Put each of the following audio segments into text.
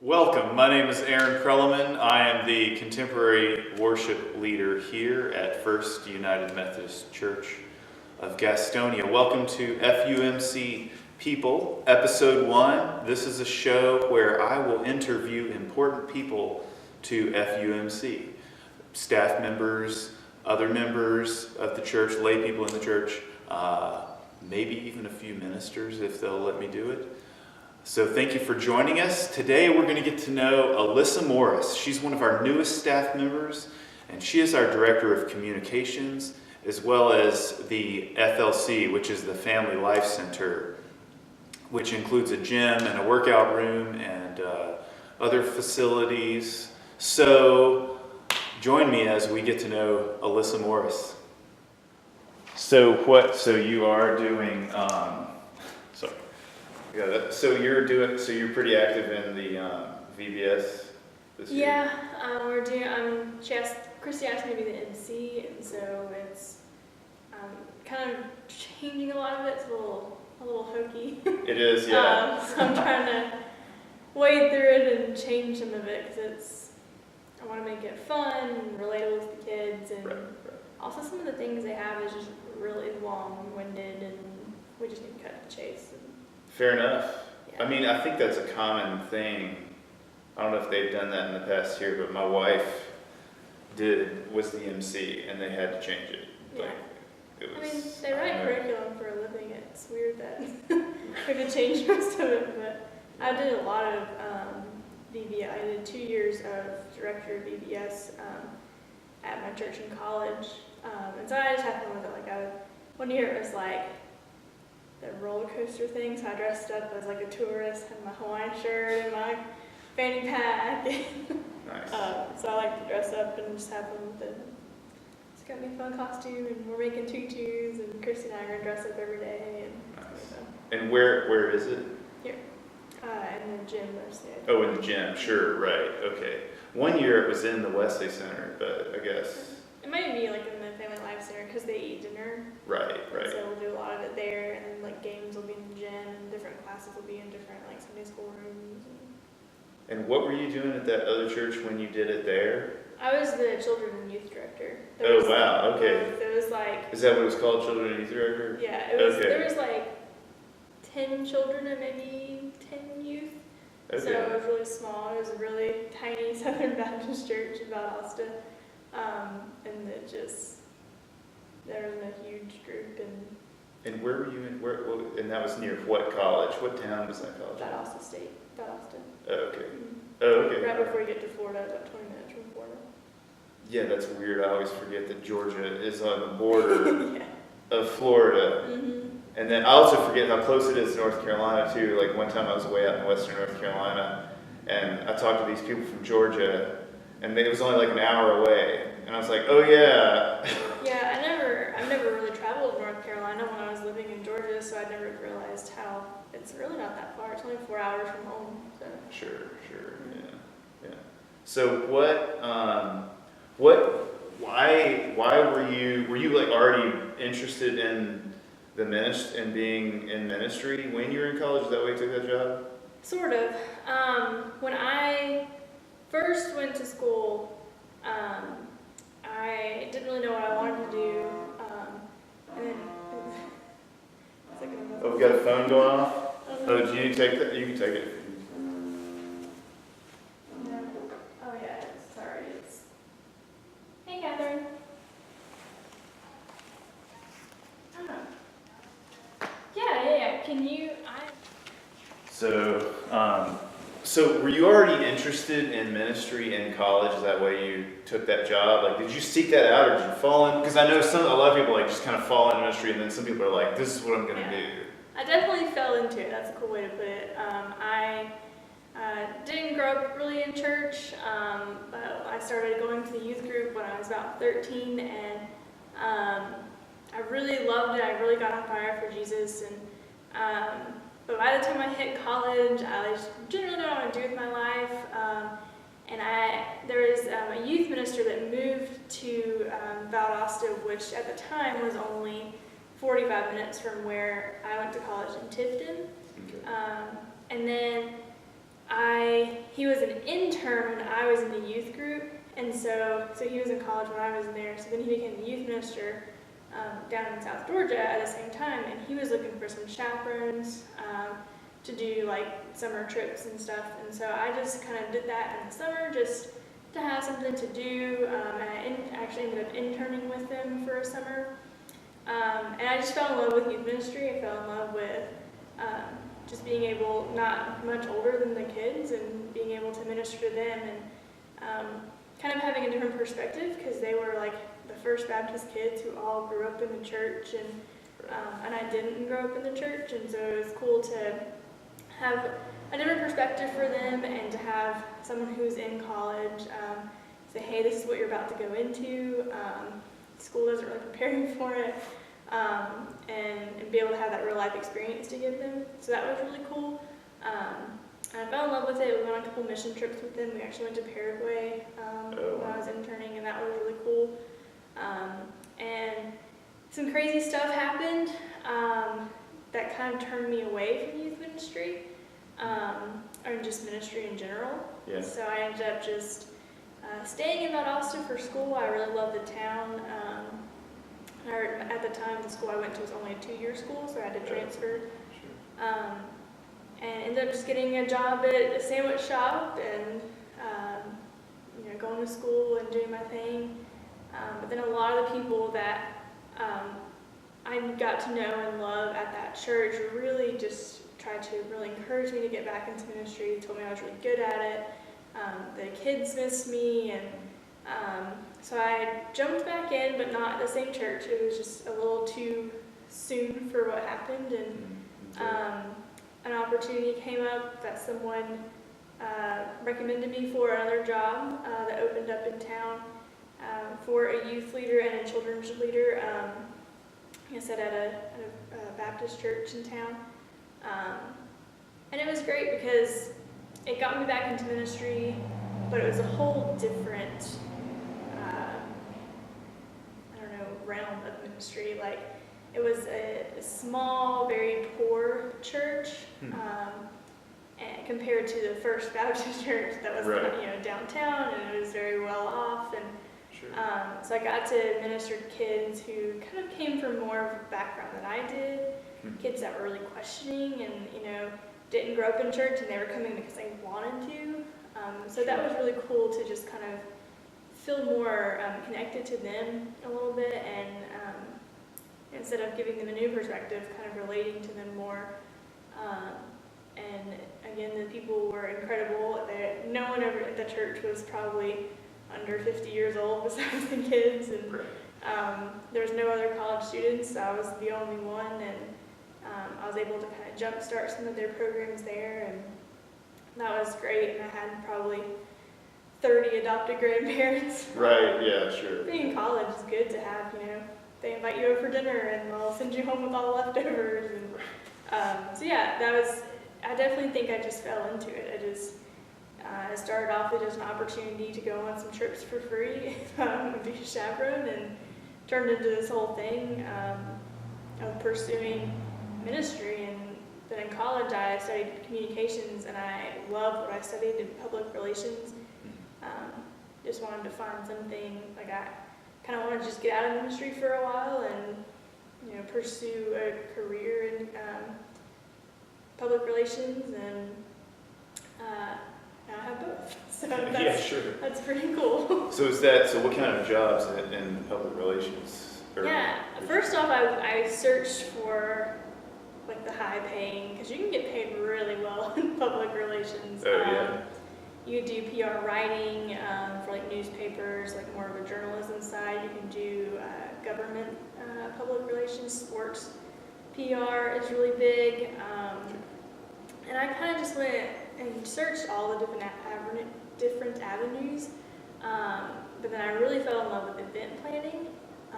Welcome. My name is Aaron Krelleman. I am the contemporary worship leader here at First United Methodist Church of Gastonia. Welcome to FUMC People, Episode 1. This is a show where I will interview important people to FUMC. Staff members, other members of the church, lay people in the church, maybe even a few ministers if they'll let me do it. So thank you for joining us. Today we're going to get to know Alyssa Morris. She's one of our newest staff members, and she is our Director of Communications, as well as the FLC, which is the Family Life Center, which includes a gym and a workout room and other facilities. So join me as we get to know Alyssa Morris. So you are doing, So you're pretty active in the VBS this year? Yeah, Christy asked me to be the MC, and so it's kind of changing a lot of it. It's a little hokey. It is, yeah. So I'm trying to wade through it and change some of it because I want to make it fun and relatable with the kids, and Right. also some of the things they have is just really long-winded, and we just need to cut to the chase. Fair enough. Yeah. I mean, I think that's a common thing. I don't know if they've done that in the past year, but my wife was the MC, and they had to change it. Yeah. It was, I mean, they write curriculum for a living. It's weird that we had to change most of it, but I did a lot of VBS. I did 2 years of director of VBS at my church in college, and so I just had fun with it. One year it was like the roller coaster thing, so I dressed up as like a tourist, had my Hawaiian shirt and my fanny pack. nice. So I like to dress up and just have fun with it. It's got me a fun costume, and we're making tutus, and Christy and I are going to dress up every day. And Nice. so, And where is it? here, in the gym, there's Oh, in the gym. Sure, right. Okay. One year it was in the Wesley Center, but I guess. It might be like in the Family Life Center because they eat dinner. Right. So we'll do a lot of it there, and then like games will be in the gym, and different classes will be in different like Sunday school rooms. And what were you doing at that other church when you did it there? I was the children and youth director. Oh, wow, okay. It was like, Is that what it was called, Children and Youth Director? yeah, it was. Okay. There was like 10 children and maybe 10 youth. Okay. So it was really small. It was a really tiny Southern Baptist church in Valdosta, and there was a huge group in And where were you in? And that was near what college? What town was that college? Valdosta State, Valdosta. Oh, okay. Mhm. Oh, okay. Right before you get to Florida, about 20 minutes from Florida. Yeah, that's weird. I always forget that Georgia is on the border Yeah. of Florida. Mm-hmm. And then I also forget how close it is to North Carolina, too. Like one time I was way out in western North Carolina, and I talked to these people from Georgia, and it was only like an hour away. And I was like, oh, yeah. Yeah, I've never really traveled to North Carolina when I was living in Georgia, so I never realized how it's really not that far. It's only 4 hours from home. So. Sure, yeah. So why were you like already interested in being in ministry when you were in college? Is that why you took that job? Sort of. When I first went to school, I didn't really know what I wanted to do, and then Oh, we got a phone going off? Oh, do you take that? You can take it. No. Oh yeah, sorry. Hey, Catherine. Oh. Yeah. Can you? So were you already interested in ministry in college? Is that why you took that job? Like, did you seek that out, or did you fall in? Because I know a lot of people like just kind of fall into ministry, and then some people are like, "This is what I'm going to do." I definitely fell into it. That's a cool way to put it. I didn't grow up really in church, but I started going to the youth group when I was about 13, and I really loved it. I really got on fire for Jesus, and but by the time I hit college, I didn't really know what I wanted to do with my life. And there was a youth minister that moved to Valdosta, which at the time was only 45 minutes from where I went to college in Tifton. Okay. And then I he was an intern when I was in the youth group, and so he was in college when I was in there, so then he became the youth minister down in South Georgia at the same time, and he was looking for some chaperones to do like summer trips and stuff, and so I just kind of did that in the summer just to have something to do, and I actually ended up interning with them for a summer, and I just fell in love with youth ministry. I fell in love with just being able, not much older than the kids, and being able to minister to them, and kind of having a different perspective, because they were like the First Baptist kids who all grew up in the church, and I didn't grow up in the church, and so it was cool to have a different perspective for them, and to have someone who's in college say, hey, this is what you're about to go into. School doesn't really prepare you for it, and be able to have that real life experience to give them. So that was really cool. I fell in love with it. We went on a couple mission trips with them. We actually went to Paraguay when I was interning, and that was really cool. And some crazy stuff happened that kind of turned me away from youth ministry, or just ministry in general. Yeah. So I ended up just staying in Valdosta for school. I really loved the town. At the time, the school I went to was only a 2-year school, so I had to transfer. And ended up just getting a job at a sandwich shop, and going to school and doing my thing. But then a lot of the people that I got to know and love at that church really just tried to really encourage me to get back into ministry, told me I was really good at it. The kids missed me, and so I jumped back in, but not at the same church. It was just a little too soon for what happened, and an opportunity came up that someone recommended me for another job that opened up in town for a youth leader and a children's leader, like I said, at a Baptist church in town. And it was great because it got me back into ministry, but it was a whole different, realm of ministry. Like, it was a small, very poor church, and compared to the First Baptist Church that was downtown, and it was very well off. And so I got to minister to kids who kind of came from more of a background than I did, kids that were really questioning and didn't grow up in church, and they were coming because they wanted to. So that was really cool to just kind of feel more connected to them a little bit, and instead of giving them a new perspective, kind of relating to them more. And again, the people were incredible. No one ever at the church was probably under 50 years old besides the kids, and there was no other college students. I was the only one, and I was able to kind of jumpstart some of their programs there, and that was great. And I had probably 30 adopted grandparents. Right, yeah, sure. Being in college is good to have, they invite you over for dinner and they'll send you home with all the leftovers. And so yeah, I definitely think I just fell into it. I started off with just an opportunity to go on some trips for free, and be a chaperone, and turned into this whole thing of pursuing ministry. And then in college I studied communications, and I loved what I studied in public relations. Just wanted to find something, like I kind of wanted to just get out of ministry for a while and pursue a career in public relations, and now I have both. So that's pretty cool. So what kind of jobs in public relations? First off, I searched for like the high paying, because you can get paid really well in public relations. You can do PR writing for like newspapers, like more of a journalism side. You can do government public relations, sports PR is really big. And I kind of just went and searched all the different avenues. But then I really fell in love with event planning.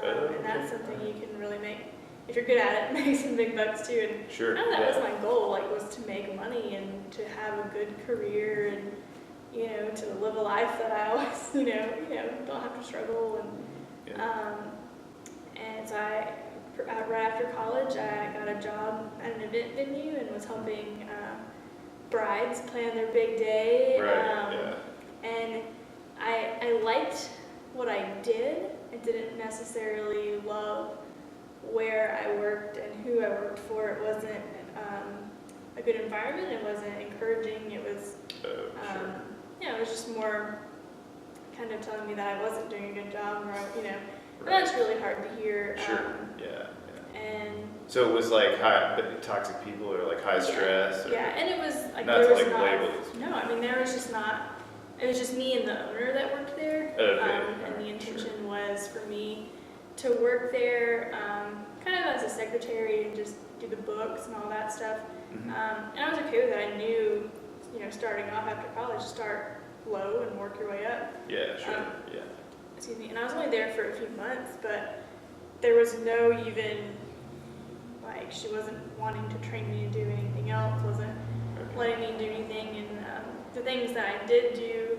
And that's something you can really make, if you're good at it, make some big bucks too. And that was my goal, was to make money and to have a good career, and to live a life that I always, don't have to struggle. And so right after college, I got a job at an event venue and was helping brides plan their big day. liked what I did. I didn't necessarily love where I worked and who I worked for. It wasn't a good environment. It wasn't encouraging. It was, it was just more kind of telling me that I wasn't doing a good job, or and that's really hard to hear. And so it was like toxic people, or like high stress. And it was like not there to was like not. label these. No, I mean there was just not. It was just me and the owner that worked there, and the intention was for me to work there, kind of as a secretary and just do the books and all that stuff. And I was okay with it. I knew, starting off after college, start low and work your way up. Yeah, sure. Excuse me. And I was only there for a few months, but there was no even, like, she wasn't wanting to train me to do anything else, wasn't letting me do anything, and the things that I did do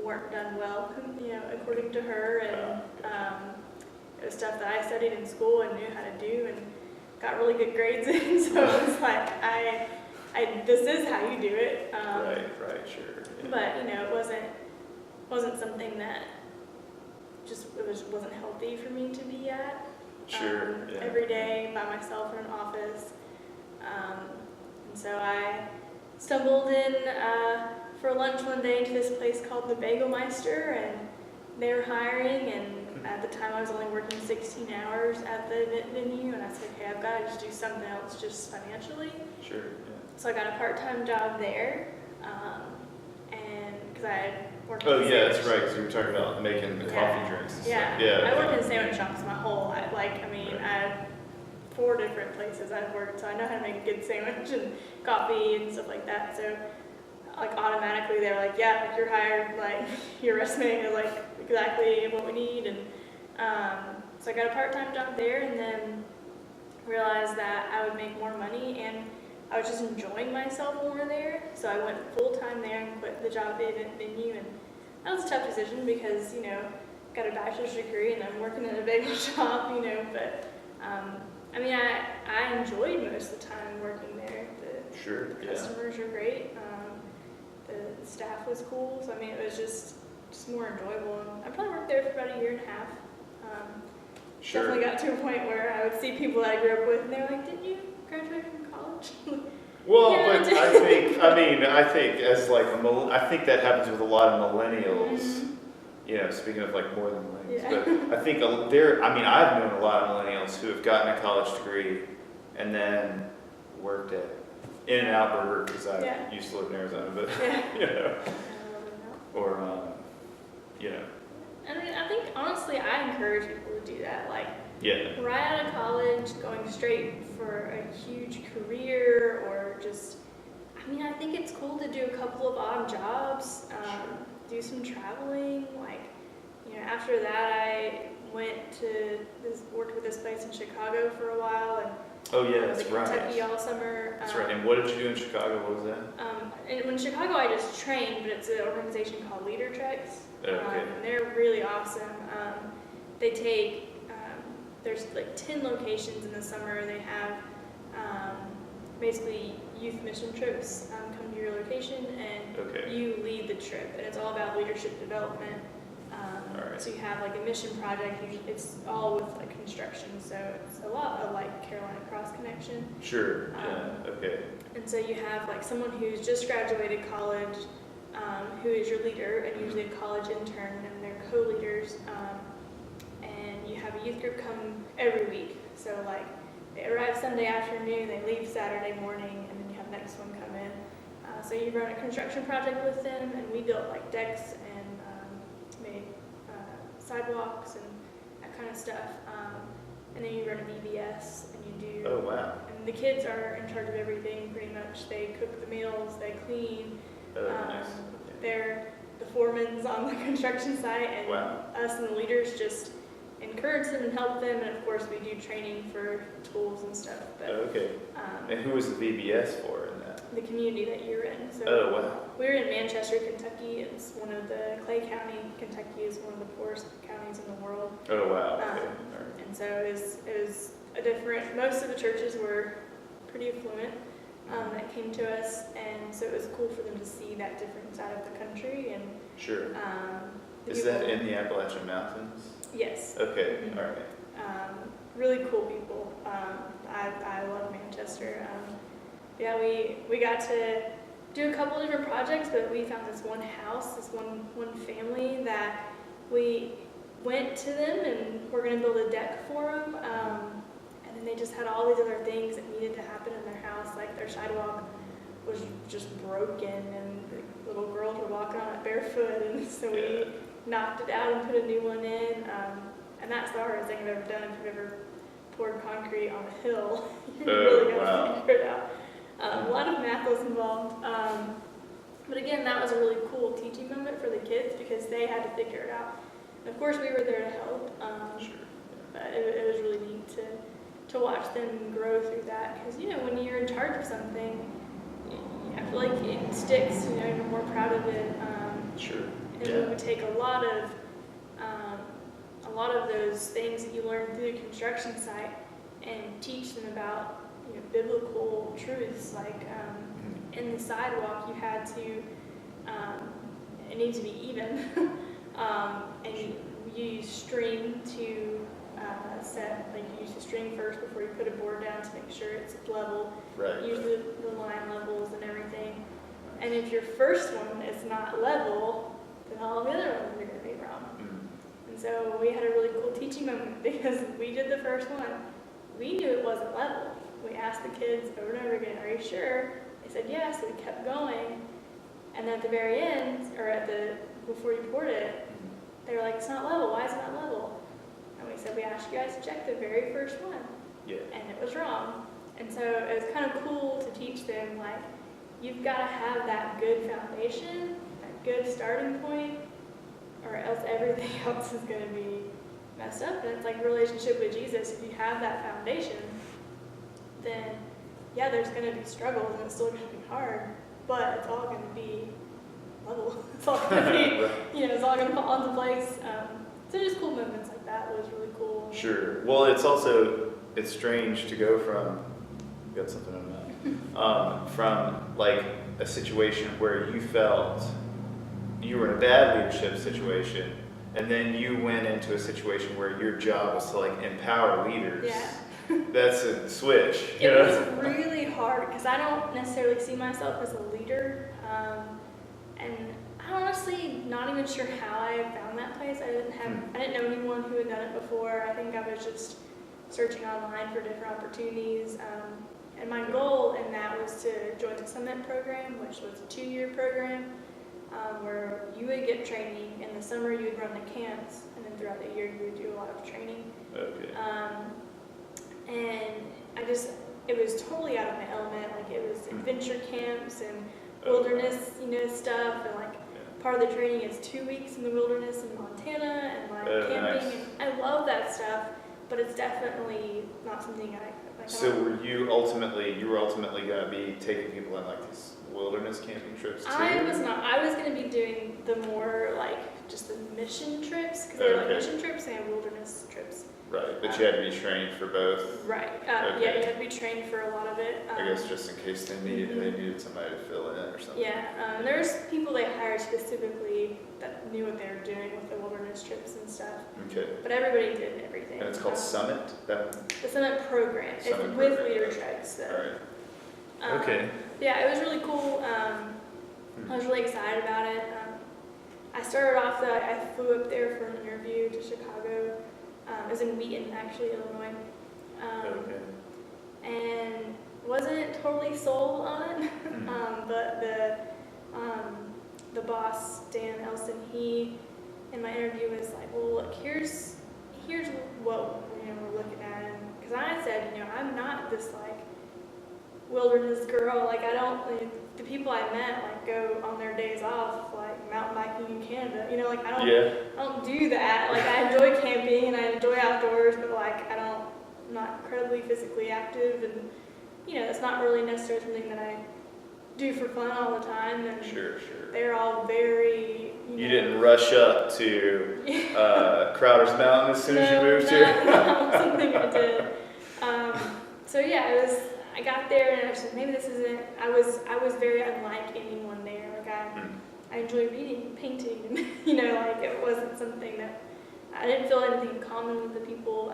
weren't done well, according to her, and it was stuff that I studied in school and knew how to do and got really good grades in, so it was like, this is how you do it. Right, sure. Yeah. But, it wasn't something that wasn't healthy for me to be at. Sure. Every day by myself in an office. And so I stumbled in for lunch one day to this place called the Bagelmeister, and they were hiring, and at the time I was only working 16 hours at the event venue, and I said, okay, I've got to just do something else just financially. Sure. Yeah. So I got a part-time job there, and because I had worked Oh yeah, that's right. Because you were talking about making the coffee drinks. And yeah. Stuff. I worked in sandwich shops my whole life. I had 4 different places I've worked, so I know how to make a good sandwich and coffee and stuff like that. So, automatically they were like, yeah, you're hired. Your resume is exactly what we need. And so I got a part-time job there, and then realized that I would make more money, and I was just enjoying myself more there. So I went full-time there and quit the job at the event venue, and that was a tough decision because, got a bachelor's degree and I'm working in a bagel shop, but I enjoyed most of the time working there. The customers were great. The staff was cool. So, it was just more enjoyable. And I probably worked there for about 1.5 years. Definitely got to a point where I would see people that I grew up with, and they were like, didn't you graduate from college? Well, yeah, but I think as I think that happens with a lot of millennials. Speaking of more than millennials, but I think I've known a lot of millennials who have gotten a college degree and then worked at In-N-Out Burger, because I used to live in Arizona, but or I think honestly, I encourage people to do that. Right out of college, going straight for a huge career, or just, I think it's cool to do a couple of odd jobs, do some traveling. After that, I worked with this place in Chicago for a while, and that's right. Kentucky all summer. That's right. And what did you do in Chicago? What was that? And in Chicago, I just trained, but it's an organization called Leader Treks. And they're really awesome. They take, there's 10 locations in the summer. They have basically youth mission trips come to your location, and you lead the trip. And it's all about leadership development. So you have a mission project. It's all with construction, so it's a lot of Carolina Cross Connection. Sure. And so you have someone who's just graduated college, who is your leader, and usually a college intern, and they're co-leaders. And you have a youth group come every week. So they arrive Sunday afternoon, they leave Saturday morning, and then you have the next one come in. So you run a construction project with them, and we built decks and made sidewalks and that kind of stuff. And then you run a VBS, and you do. Oh wow! And the kids are in charge of everything pretty much. They cook the meals, they clean. Nice. They're the foremans on the construction site, and us and the leaders just encourage them and help them. And of course, we do training for tools and stuff. But, and who was the VBS for in that? The community that you're in. So we're in Manchester, Kentucky. It's one of the Clay County. Kentucky is one of the poorest counties in the world. Oh wow! And so it was a different. Most of the churches were pretty affluent that came to us, and so it was cool for them to see that different side of the country. And Is that in the Appalachian Mountains? Yes. Okay, Mhm. all right. Really cool people. I love Manchester. Yeah, we got to do a couple different projects, but we found this one house, this one family that we went to them and we're going to build a deck for them. And then they just had all these other things that needed to happen in their house, like their sidewalk was just broken and the little girls were walking on it barefoot, and so we knocked it out and put a new one in. And that's the hardest thing I've ever done. If you've ever poured concrete on a hill, you really got to figure it out. A lot of math was involved. But again, that was a really cool teaching moment for the kids because they had to figure it out. And of course, we were there to help. But it was really neat to watch them grow through that. Because, when you're in charge of something, I feel like it sticks, you're more proud of it. And we would take a lot of those things that you learn through the construction site and teach them about biblical truths. Like in the sidewalk, you had to it needs to be even, and you use string to set. Like you use the string first before you put a board down to make sure it's level. Right. Use the line levels and everything. And if your first one is not level, then all the other ones are going to be wrong. And so we had a really cool teaching moment because we did the first one. We knew it wasn't level. We asked the kids over and over again, "Are you sure?" They said yes, so we kept going. And then at the very end, or before you poured it, they were like, "It's not level. Why is it not level?" And we said, "We asked you guys to check the very first one." Yeah. And it was wrong. And so it was kind of cool to teach them, like, you've got to have that good foundation, that good starting point, or else everything else is going to be messed up. And it's like a relationship with Jesus. If you have that foundation, then yeah, there's going to be struggles and it's still going to be hard, but it's all going to be level. It's all going to be, it's all going to fall into place. So just cool moments like that was really cool. Sure. Well, it's strange to go from, got something on that, from like a situation where you felt you were in a bad leadership situation, and then you went into a situation where your job was to like empower leaders. Yeah. That's a switch. It was really hard because I don't necessarily see myself as a leader, and I'm honestly not even sure how I found that place. I didn't know anyone who had done it before. I think I was just searching online for different opportunities, and my goal in that was to join the Summit program, which was a 2-year program where you would get training. In the summer, you would run the camps, and then throughout the year, you would do a lot of training. Okay. And it was totally out of my element. Like it was adventure camps and wilderness, stuff. And like part of the training is 2 weeks in the wilderness in Montana and like camping. Nice. And I love that stuff, but it's definitely not something I So were you ultimately going to be taking people on like these wilderness camping trips too? I was not. I was going to be doing the more like just the mission trips because they have like mission trips and wilderness trips. Right, but you had to be trained for both. Right. Yeah, you had to be trained for a lot of it. I guess just in case they needed somebody to fill in or something. Yeah, there's people they hired specifically that knew what they were doing with the wilderness trips and stuff. Okay. But everybody did everything. And it's called Summit? The Summit program. It's with Leader Treks. So. All right. Okay. Yeah, it was really cool. I was really excited about it. I started off I flew up there for an interview to Chicago. It was in Wheaton, actually, Illinois. And wasn't totally sold on it. But the boss, Dan Elson, he, in my interview, was like, well, look, here's what we're looking at. Because I said, I'm not this, like, wilderness girl. Like, the people I met, like, go on their days off, like, mountain biking in Canada. I don't do that. Like, I enjoy camping and I enjoy outdoors, but, like, I'm not incredibly physically active. And, that's not really necessarily something that I do for fun all the time. And sure. They're all very, You didn't rush up to Crowder's Mountain as soon as you moved here? No, something I did. So, yeah, I got there and I said, maybe this isn't, I was very unlike anyone there. Like, I enjoy reading and painting, and like it wasn't something that I didn't feel anything in common with the people.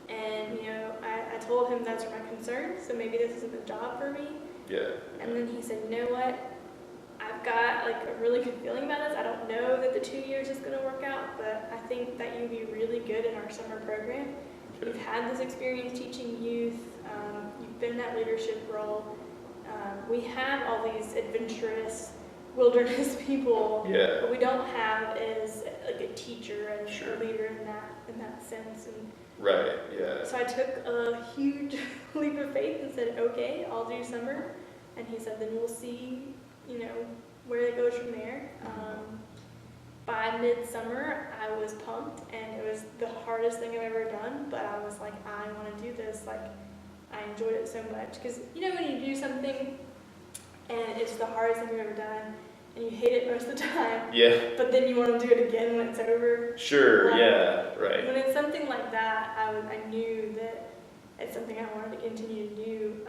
And I told him those are my concerns, so maybe this isn't the job for me. Yeah. And then he said, you know what? I've got like a really good feeling about this. I don't know that the 2 years is going to work out, but I think that you'd be really good in our summer program. Okay. You've had this experience teaching youth. You've been in that leadership role. We have all these adventurous wilderness people. Yeah. What we don't have is like a teacher and Sure. a leader in that sense. And Right. Yeah. so I took a huge leap of faith and said, okay, I'll do summer. And he said, then we'll see, where it goes from there. By midsummer, I was pumped, and it was the hardest thing I've ever done, but I was like, I want to do this. Like, I enjoyed it so much. Because, when you do something and it's the hardest thing you've ever done, and you hate it most of the time, Yeah. but then you want to do it again when it's over. Sure. Yeah. Right. When it's something like that, I knew that it's something I wanted to continue to do.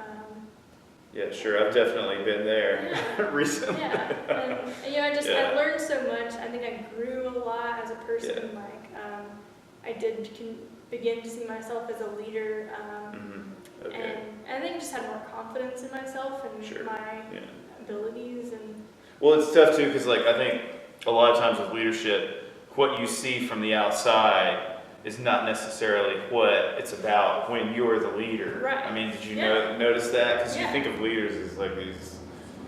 Yeah. Sure. I've definitely been there recently. Yeah, and I learned so much. I think I grew a lot as a person. Yeah. Like, I did begin to see myself as a leader, Okay. and I think I just had more confidence in myself and Sure. my Yeah. abilities. And Well, it's tough too, because I think a lot of times with leadership, what you see from the outside is not necessarily what it's about when you're the leader. Right. I mean, did you Yeah. notice that? Because you Yeah. think of leaders as like these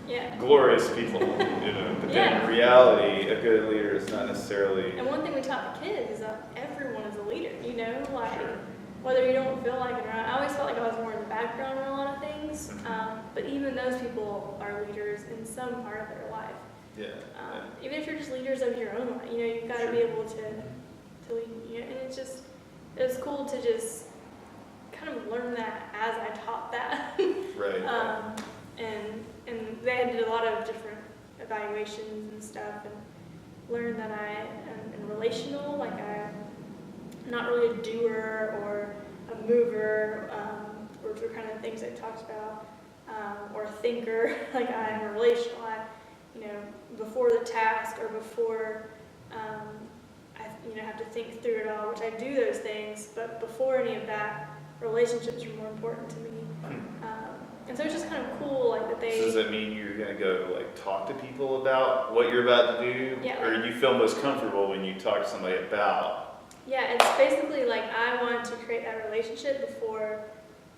yeah. glorious people, but then in reality, a good leader is not necessarily. And one thing we taught the kids is that everyone is a leader. Like Sure. whether you don't feel like it or not. I always felt like I was more in the background in a lot of things. But even those people are leaders in some part of their life. Yeah. Even if you're just leaders of your own life, you've got to be Sure. able to lead. And it's cool to just kind of learn that as I taught that. Right. And they did a lot of different evaluations and stuff, and learned that I am relational. Like I'm not really a doer or a mover, which were kind of things I talked about, or a thinker. Like I am a relational. Before the task or before I have to think through it all, which I do those things, but before any of that, relationships are more important to me. And so it's just kind of cool, like that they. So does that mean you're gonna go talk to people about what you're about to do, Yeah. or you feel most comfortable when you talk to somebody about? Yeah, it's basically like I want to create that relationship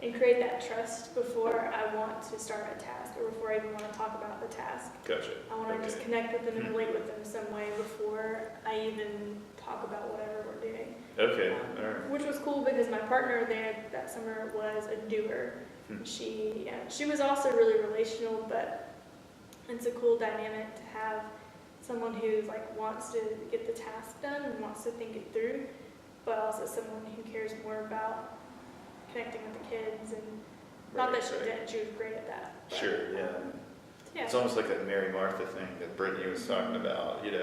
and create that trust before I want to start a task or before I even want to talk about the task. Gotcha. I want to just connect with them and relate with them some way before I even talk about whatever we're doing. Okay. All right. Which was cool because my partner there that summer was a doer. She was also really relational, but it's a cool dynamic to have someone who wants to get the task done and wants to think it through, but also someone who cares more about connecting with the kids. And not that she didn't, she was great at that. But, Sure. Yeah. Yeah. It's almost like that Mary Martha thing that Brittany was talking about. Yeah.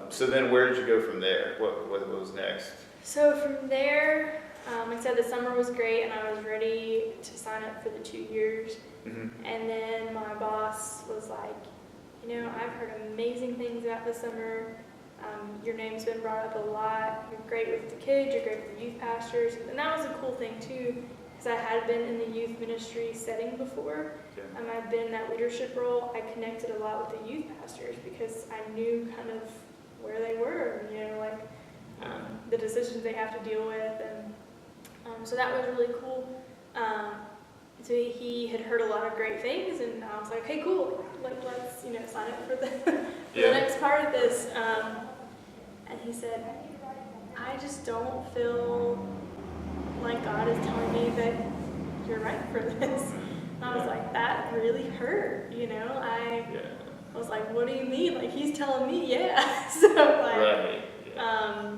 So then, where did you go from there? What was next? So from there, like I said, the summer was great, and I was ready to sign up for the 2 years. Mm-hmm. And then my boss was like, I've heard amazing things about this summer. Your name's been brought up a lot. You're great with the kids. You're great with the youth pastors. And that was a cool thing too, because I had been in the youth ministry setting before. Okay. I'd been in that leadership role. I connected a lot with the youth pastors because I knew kind of where they were, the decisions they have to deal with, and so that was really cool. So he had heard a lot of great things, and I was like, "Hey, cool! Let's sign up for the next part of this." And he said, "I just don't feel like God is telling me that you're right for this." And I was like, "That really hurt," I was like, "What do you mean?" He's telling me, yeah. So Right. Yeah.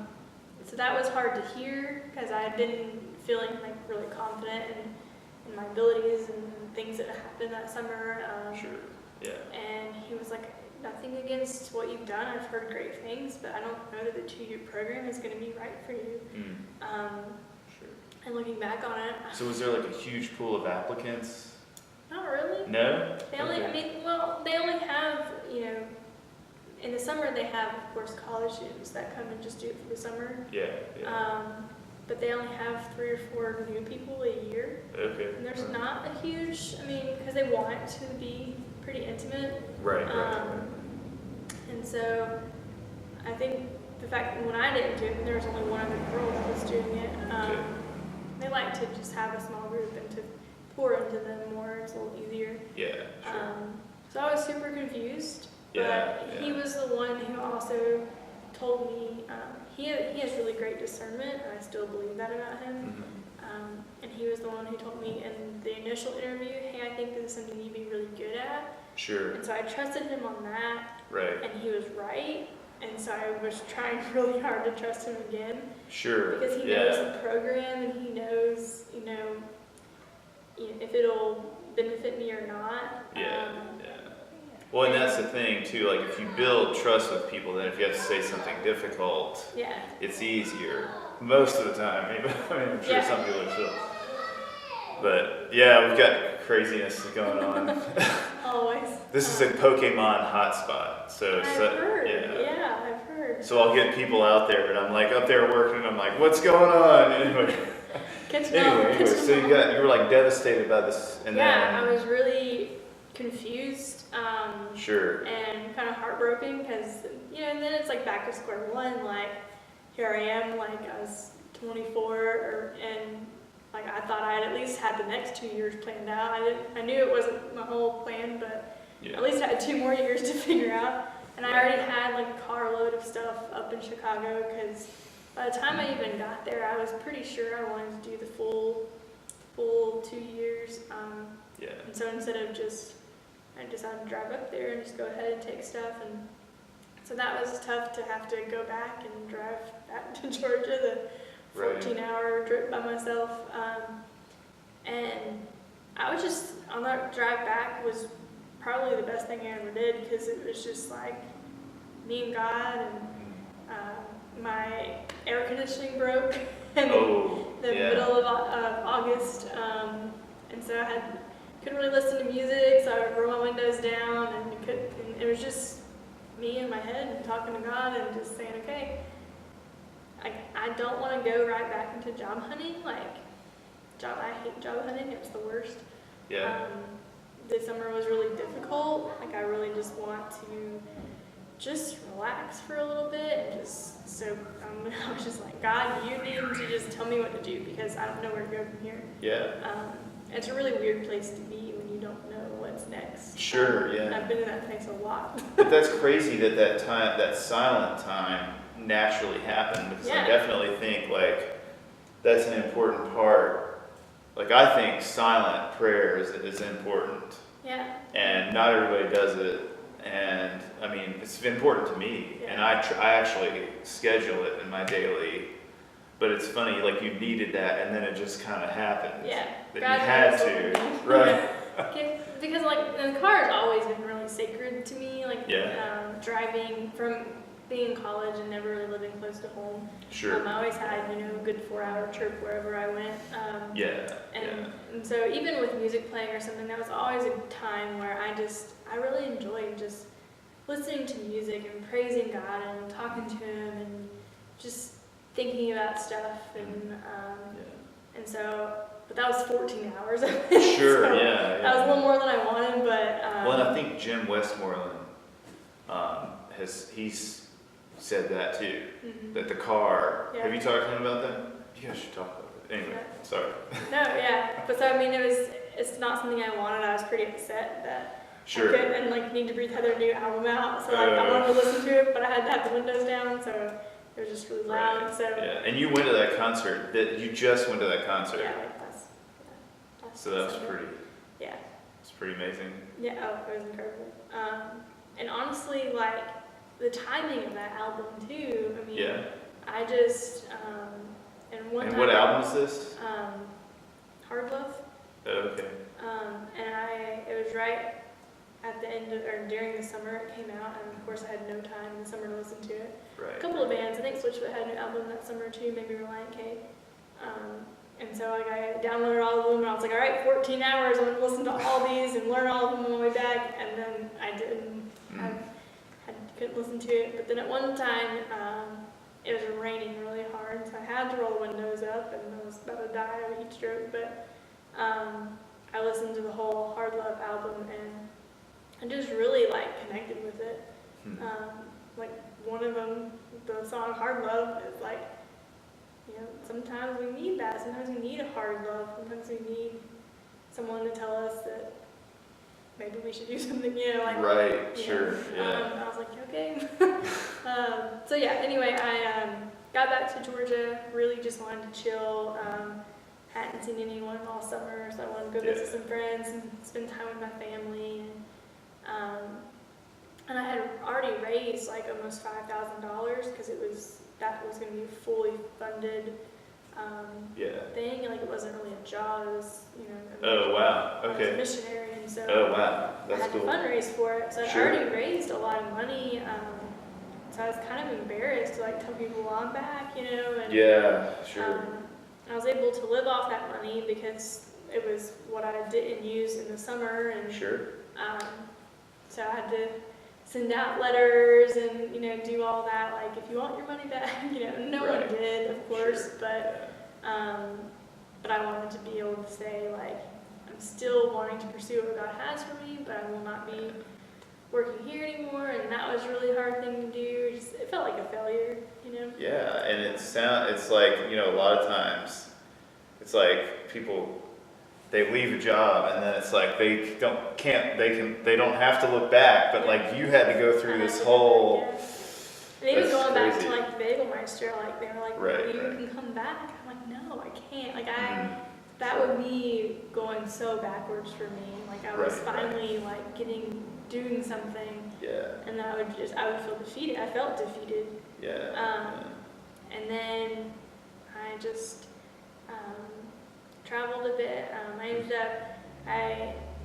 So that was hard to hear because I had been feeling really confident in my abilities and things that happened that summer. Sure. Yeah. And he was like, "Nothing against what you've done. I've heard great things, but I don't know that the 2-year program is going to be right for you." Sure. And looking back on it, So was there a huge pool of applicants? not really. No? They only, Okay. I mean, well, they only have, in the summer they have, of course, college students that come and just do it for the summer. Yeah, yeah. But they only have 3 or 4 new people a year. Okay. And there's not a huge, because they want it to be pretty intimate. Right, And so I think the fact that when I didn't do it, and there was only one other girl that was doing it, Okay. they like to just have a small group and to pour into them more. It's a little easier. Yeah, sure. So I was super confused. Yeah, But yeah. he was the one who also told me he has really great discernment, and I still believe that about him. Mhm. And he was the one who told me in the initial interview, hey, I think this is something you'd be really good at. Sure. And so I trusted him on that, Right. and he was right. And so I was trying really hard to trust him again, Sure. because he knows the program, and he knows, if it'll benefit me or not. Yeah. Yeah. Well, and that's the thing too. Like, if you build trust with people, then if you have to say something difficult, Yeah. it's easier most of the time. I mean, I'm sure Yeah. some people are still. But yeah, we've got craziness going on. Always. This is a Pokemon hotspot. So, I've heard. yeah. Yeah, I've heard. So I'll get people out there, and I'm like up there working. And I'm like, what's going on? Anyway. Anyway, so you were like devastated about this, and yeah, then I was really confused. Sure. And kind of heartbroken because, and then it's like back to square one. Like, here I am, like I was 24, and like I thought I had at least had the next 2 years planned out. I knew it wasn't my whole plan, but Yeah. at least I had 2 more years to figure out. And I already had like a carload of stuff up in Chicago, because by the time I even got there, I was pretty sure I wanted to do the full 2 years. Yeah. And so instead of I decided to drive up there and just go ahead and take stuff. And so that was tough to have to go back and drive back to Georgia, the 14-hour trip by myself. And I was just, on that drive back was probably the best thing I ever did, because it was just like me and God, and my air conditioning broke in the middle of August. And so I couldn't really listen to music, so I rolled my windows down, and it was just me in my head and talking to God and just saying, okay, I don't want to go right back into job hunting. I hate job hunting. It was the worst. Yeah. This summer was really difficult. I really just want to just relax for a little bit, and I was just like, God, you need to just tell me what to do, because I don't know where to go from here. Yeah. It's a really weird place to be when you don't know what's next. Sure, yeah. I've been in that place a lot. But that's crazy that silent time naturally happened, because I definitely think like that's an important part. Like, I think silent prayer is important. Yeah. And not everybody does it. And I mean, it's important to me. Yeah. And I actually schedule it in my daily. But it's funny, like, you needed that, and then it just kind of happened. Yeah. That God you had knows to, what to do. right? Because the car has always been really sacred to me. Driving from being in college and never really living close to home. Sure. I always had, a good 4-hour trip wherever I went. And so even with music playing or something, that was always a time where I really enjoyed just listening to music and praising God and talking to Him and just thinking about stuff. And so, but that was 14 hours of it. Sure, so yeah. that was a little more than I wanted, but. Well, and I think Jim Westmoreland he's said that too. Mhm. That the car. Yeah. Have you talked to him about that? You guys should talk about it. Anyway, Yeah. sorry. No, yeah, but so it's not something I wanted. I was pretty upset that Sure. I couldn't Need to Breathe had their new album out, so I wanted to listen to it, but I had to have the windows down, so it was just really loud. Right. So Yeah, and you went to that concert. You just went to that concert. yeah, last So that was December. pretty. It's pretty amazing. Yeah, it was incredible. And honestly, the timing of that album too. I mean, Yeah. I just and one And time. what album is this? Hard Love. Oh, okay. And it was right at the end or during the summer it came out, and of course I had no time in the summer to listen to it. Right. A couple of bands, I think Switchfoot had a new album that summer too, maybe Reliant K. And so like I downloaded all of them, and I was like, all right, 14 hours, I'm gonna listen to all these and learn all of them on the way back. And then I didn't. Couldn't listen to it. But then at one time, it was raining really hard, so I had to roll the windows up, and I was about to die of heat stroke. But I listened to the whole Hard Love album, and I just really like connected with it. Like one of them, the song Hard Love, is like, you know, sometimes we need that. Sometimes we need a hard love. Sometimes we need someone to tell us that maybe we should do something, you know, like. Right, sure, yeah. I was like, okay. So yeah, anyway, I got back to Georgia, really just wanted to chill. Hadn't seen anyone all summer, so I wanted to go visit some friends and spend time with my family. And I had already raised like almost $5,000 because that was going to be a fully funded thing. Like it wasn't really a job. It was, you know. Oh wow. Okay. I was a missionary, and so. Oh wow. That's I had cool. to fundraise for it, so Sure. I already raised a lot of money. So I was kind of embarrassed to like tell people, well, I'm back, you know. And, Yeah. Sure. I was able to live off that money because it was what I didn't use in the summer, and Sure. so I had to send out letters and, you know, do all that. Like, if you want your money back, you know, no one did, of course, but I wanted to be able to say, like, I'm still wanting to pursue what God has for me, but I will not be working here anymore. And that was a really hard thing to do. It felt like a failure, you know. Yeah, and it's like, you know, a lot of times it's like people, they leave a job and then it's like they don't have to look back, but like you had to go through this whole. Yeah. And even That's going back crazy. to like the Bagelmeister, like they were like, Right, you right. can come back. I'm like, no, I can't. Like that would be going so backwards for me. Like I was Right, finally like doing something, Yeah. and then I would feel defeated. I felt defeated. Yeah. And then I just traveled a bit. I ended up,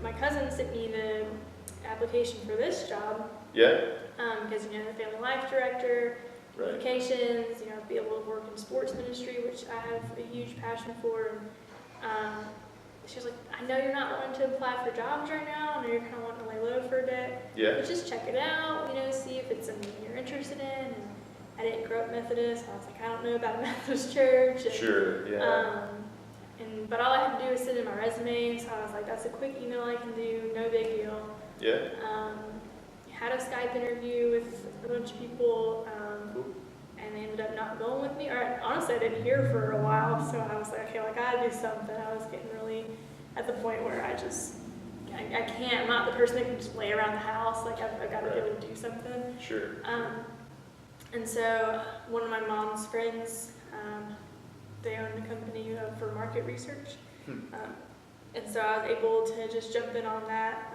my cousin sent me the application for this job. Yeah. Because, you know, the family life director, Right. vacations, you know, be able to work in sports ministry, which I have a huge passion for. And she was like, I know you're not wanting to apply for jobs right now. I know you're kind of wanting to lay low for a bit. Yeah. But just check it out, you know, see if it's something you're interested in. And I didn't grow up Methodist. I was like, I don't know about a Methodist church. And, Sure. Yeah. but all I had to do was send in my resume. So I was like, that's a quick email I can do, no big deal. Yeah. Had a Skype interview with a bunch of people, and they ended up not going with me. Or honestly, I didn't hear for a while, so I was like, okay, well, I gotta do something. I was getting really at the point where I can't. I'm not the person that can just lay around the house. Like I've got to be able to do something. Sure. And so one of my mom's friends, they own a company for market research, and so I was able to just jump in on that.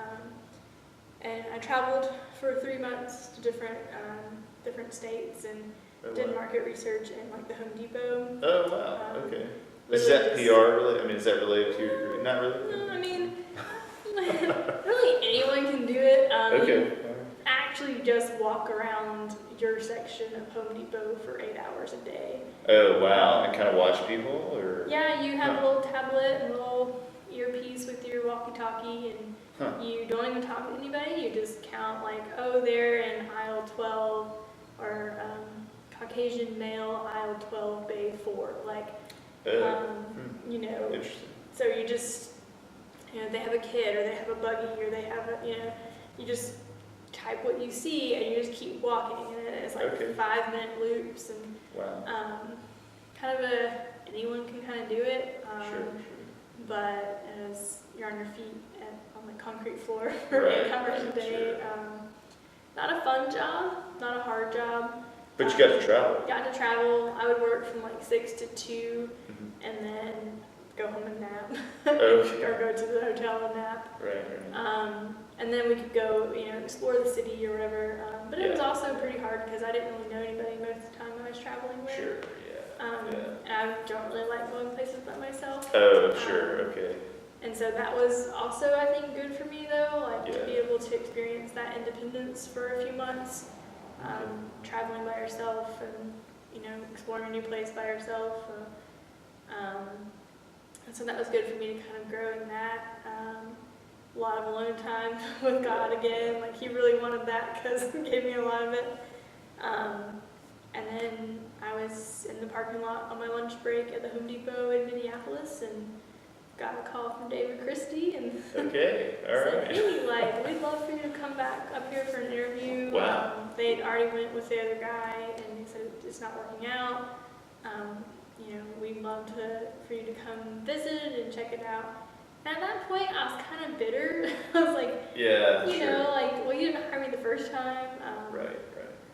And I traveled for 3 months to different states and did market research in like the Home Depot. Oh wow. Okay. Which Is that is- PR really? I mean, is that related to your degree? Not really. No, I mean, really anyone can do it. Okay. You actually just walk around your section of Home Depot for 8 hours a day. Oh wow. And kind of watch people, or. Yeah, you have a little tablet and a little earpiece with your walkie-talkie, and you don't even talk to anybody. You just count like, oh, they're in aisle 12, or Caucasian male, aisle 12, bay 4. Like, you know. Interesting. So you just, you know, they have a kid, or they have a buggy, or they have a, you know, you just type what you see and you just keep walking, and it's like 5-minute loops, and Wow. kind of anyone can kind of do it. Sure. But as you're on your feet on the concrete floor for Right, 8 hours a right, day, not a fun job, not a hard job. But you got to travel. Got to travel. I would work from like 6 to 2, Mhm. and then go home and nap, Okay. or go to the hotel and nap. Right. And then we could go, you know, explore the city or whatever. But it was Yeah. also pretty hard because I didn't really know anybody most of the time I was traveling with. Sure. Yeah. And I don't really like going places by myself. Oh, sure. Okay. And so that was also, I think, good for me though, like to Yeah. be able to experience that independence for a few months, traveling by yourself and, you know, exploring a new place by yourself. And so that was good for me to kind of grow in that. A lot of alone time with God again. Like he really wanted that because he gave me a lot of it. And then I was in the parking lot on my lunch break at the Home Depot in Minneapolis and got a call from David Christie and Okay, all said, right. hey, like, we'd love for you to come back up here for an interview. Wow. They'd already went with the other guy and they said it's not working out. You know, we'd love for you to come visit and check it out. And at that point, I was kind of bitter. I was like, Yeah, you sure. know, like, well, you didn't hire me the first time. Right.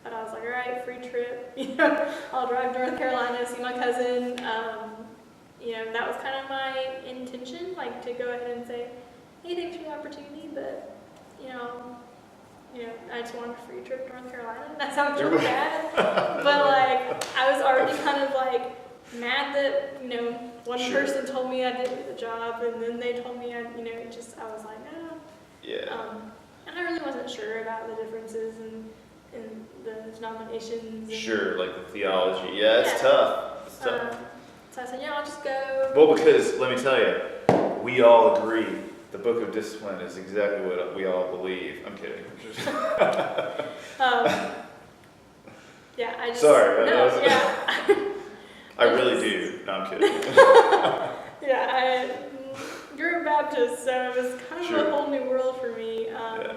But I was like, all right, free trip. You know, I'll drive to North Carolina, see my cousin. You know, that was kind of my intention, like to go ahead and say, hey, thanks for the opportunity, but you know, I just wanted a free trip to North Carolina. That sounds really bad, but like I was already kind of like mad that one Sure. person told me I didn't do the job, and then they told me I was like, no. Yeah. And I really wasn't sure about the differences in the denominations. And, Sure, like the theology. Yeah, it's Yeah. tough. It's tough. So I said, yeah, I'll just go. Well, because let me tell you, we all agree the Book of Discipline is exactly what we all believe. I'm kidding. Yeah, I just. Sorry, No, that was- yeah. I really do. No, I'm kidding. Yeah, I grew up Baptist, so it was kind of Sure. a whole new world for me. Yeah.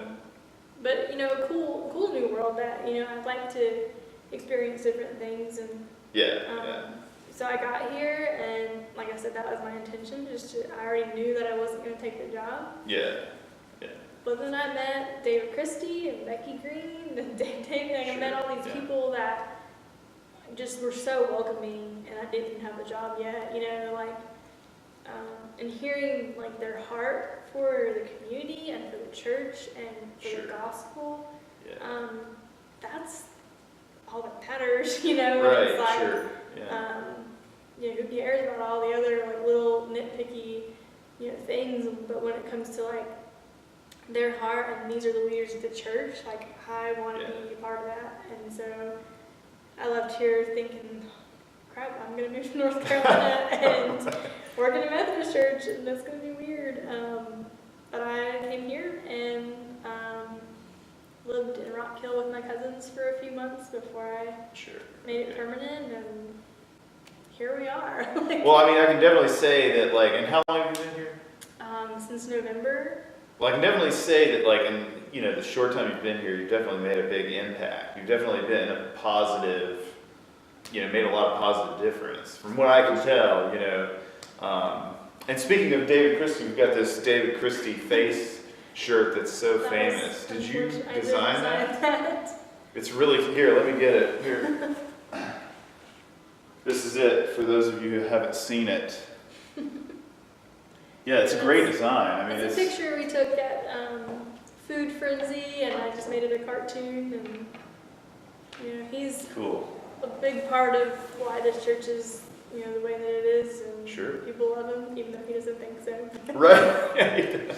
But a cool new world that I'd like to experience different things, and Yeah. so I got here, and like I said, that was my intention. I already knew that I wasn't going to take the job. Yeah. But then I met David Christie and Becky Green and Dave David. I met all these Yeah. people that just were so welcoming, and I didn't have the job yet. And hearing like their heart for the community and for the church and for Sure. the gospel, Yeah. that's all that matters. And Right. it's like, Sure. Yeah. who cares about all the other like little nitpicky, things? But when it comes to like their heart and these are the leaders of the church, like I want to Yeah. be a part of that. And so I left here thinking, crap, I'm gonna move to North Carolina and work in a Methodist church, and that's gonna be weird. But I came here and lived in Rock Hill with my cousins for a few months before I Sure. made it permanent, and here we are. Well, I mean, I can definitely say that, like, and how long have you been here? Since November. Well, I can definitely say that, like, in the short time you've been here, you've definitely made a big impact. You've definitely been a positive, made a lot of positive difference from what I can tell. And speaking of David Christie, we've got this David Christie face shirt that's so That famous. was Did you unfortunate. I did design that? design that. It's really, here, let me get it. Here. This is it, for those of you who haven't seen it. Yeah, it's a great design. I mean, It's a picture we took at Food Frenzy, and I just made it a cartoon, and he's cool. a big part of why this church is the way that it is, and Sure. people love him, even though he doesn't think so. Right.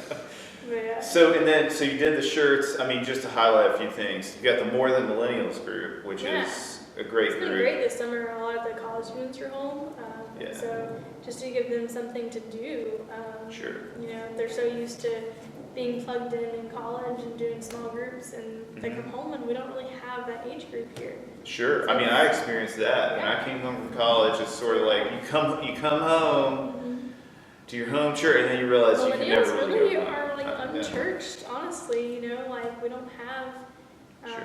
But yeah. So you did the shirts. I mean, just to highlight a few things, you got the More Than Millennials group, which Yeah. is a great It's been group. great this summer. A lot of the college students are home, Yeah. so just to give them something to do. Sure. They're so used to being plugged in college and doing small groups, and they come home and we don't really have that age group here. Sure. I mean, I experienced that when I came home from college. It's sort of like you come home to your home church, and then you realize you can never really really go home. are like Yeah. unchurched, honestly. Like we don't have. Sure.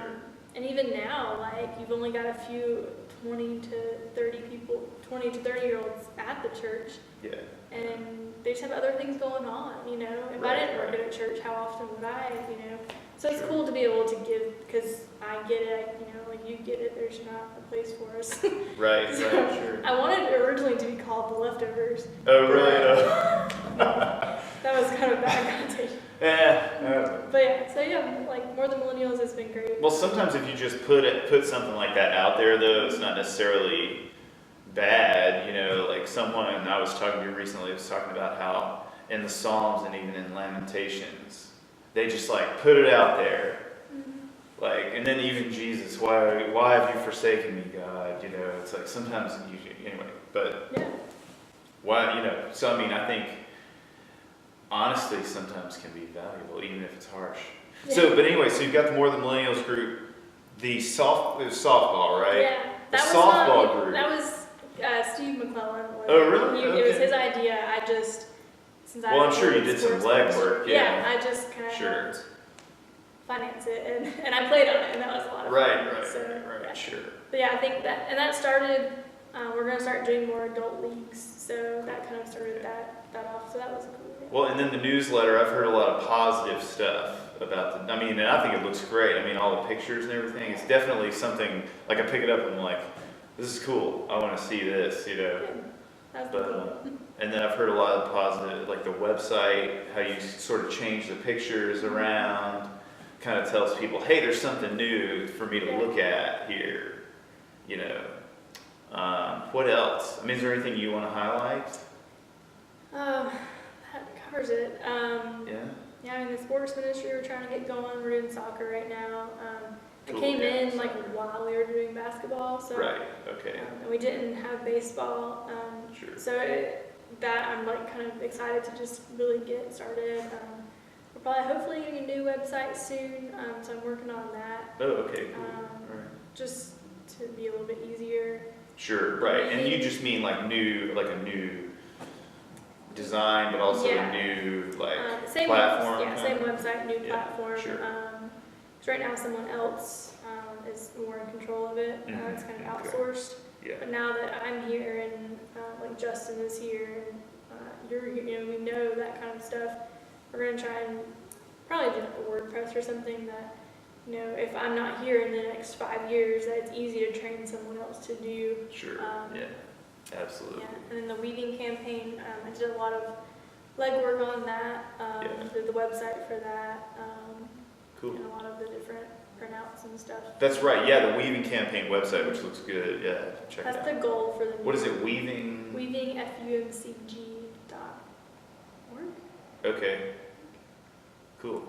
And even now, like you've only got a few 20 to 30 people, 20 to 30-year-olds at the church. Yeah. And they just have other things going on, If I didn't work at a church, how often would I, So it's Sure. cool to be able to give, because I get it, like you get it, there's not a place for us. Right. So, Right. Sure. I wanted it originally to be called The Leftovers. Oh, really? That was kind of a bad connotation. Yeah. But yeah, so yeah, like More Than Millennials has been great. Well, sometimes if you just put something like that out there, though, it's not necessarily bad. Like someone I was talking to recently was talking about how in the Psalms and even in Lamentations, they just like put it out there. Like, and then even Jesus, why have you forsaken me, God? It's like sometimes anyway, but Yeah. why, so I mean, I think honesty sometimes can be valuable, even if it's harsh. Yeah. So, but anyway, so you've got the More Than Millennials group, it was softball, right? Yeah, The that was softball not, group. That was Steve McClellan. Oh, really? It was Okay. his idea. I just, since I Well, I'm was sure you in did some sports, legwork, Yeah, yeah. I just kind of Sure. helped finance it, and I played on it, and that was a lot of Right, fun. right, So, right, yeah. sure. But yeah, I think that started. We're gonna start doing more adult leagues, so that kind of started that off. So that was a cool thing. Well, and then the newsletter, I've heard a lot of positive stuff about and I think it looks great. I mean, all the pictures and everything. It's definitely something, like I pick it up and I'm like, this is cool. I want to see this, Good. That was But, cool. and then I've heard a lot of positive, like the website, how you sort of change the pictures around, kind of tells people, hey, there's something new for me to Yeah. look at here, What else? I mean, is there anything you want to highlight? That covers it. Yeah? Yeah, in the sports ministry, we're trying to get going. We're doing soccer right now. I Cool, came yeah, in like soccer. while we were doing basketball, so Right, okay, and we didn't have baseball. sure. So that I'm like kind of excited to just really get started. We're probably hopefully getting a new website soon, so I'm working on that Oh, okay, cool. All right. just to be a little bit easier. Sure, right. And you just mean like a new design, but also Yeah. a new Same platform. Yeah, same kinda? website, new Yeah, platform. sure. 'Cause right now someone else is more in control of it. Mhm, It's kind of okay. outsourced. Yeah. But now that I'm here and like Justin is here and you're here, we know that kind of stuff. We're gonna try and probably do like a WordPress or something that, if I'm not here in the next 5 years, that it's easy to train someone else to do. Sure. Yeah. Absolutely. Yeah, and then the weaving campaign, I did a lot of legwork on that, Yeah. did the website for that, Cool. and a lot of the different printouts and stuff. That's right. Yeah, the Weaving Campaign website, which looks good. Yeah, check That's it the out. goal for the What is it? Weaving. weavingfumcg.org. Okay. Cool.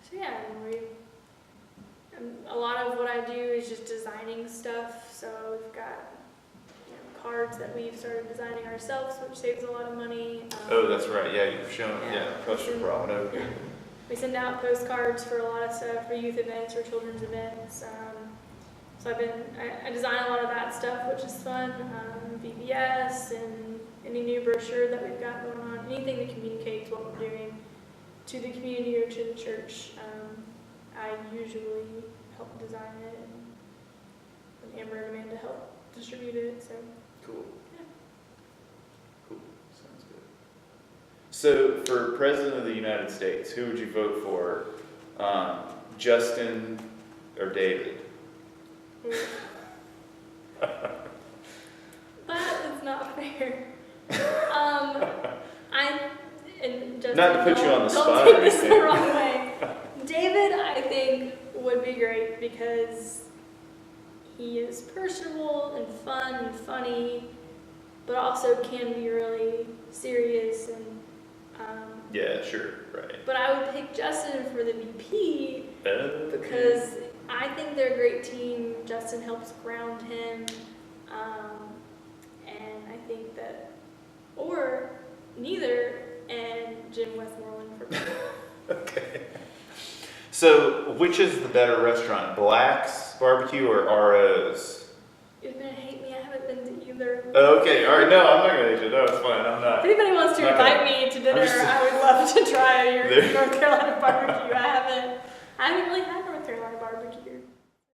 So yeah, and a lot of what I do is just designing stuff. So we've got cards that we've started designing ourselves, which saves a lot of money. Oh, that's right. Yeah, you've shown. Yeah. Yeah, poster problem. Okay. Yeah. We send out postcards for a lot of stuff, for youth events or children's events. So I design a lot of that stuff, which is fun. VBS and any new brochure that we've got going on, anything that communicates what we're doing to the community or to the church. I usually help design it, and Amber and Amanda help distribute it. So Cool. yeah. Cool. Sounds good. So, for President of the United States, who would you vote for? Justin or David? That is not fair. And Justin, Not to put you on the spot Don't or take this the anything. wrong way. David, I think, would be great because he is personable and fun and funny, but also can be really serious and. Yeah, sure, right. But I would pick Justin for the VP Okay. because I think they're a great team. Justin helps ground him, and I think that, or neither, and Jim Westmoreland for both. Okay. So, which is the better restaurant, Black's Barbecue or RO's? You're gonna hate me. I haven't been to either. Okay, all right. No, I'm not gonna hate you. No, it's fine. I'm If not. anybody wants to Not invite gonna- me to dinner, just- I would love to try your There- North Carolina barbecue. I haven't really had North Carolina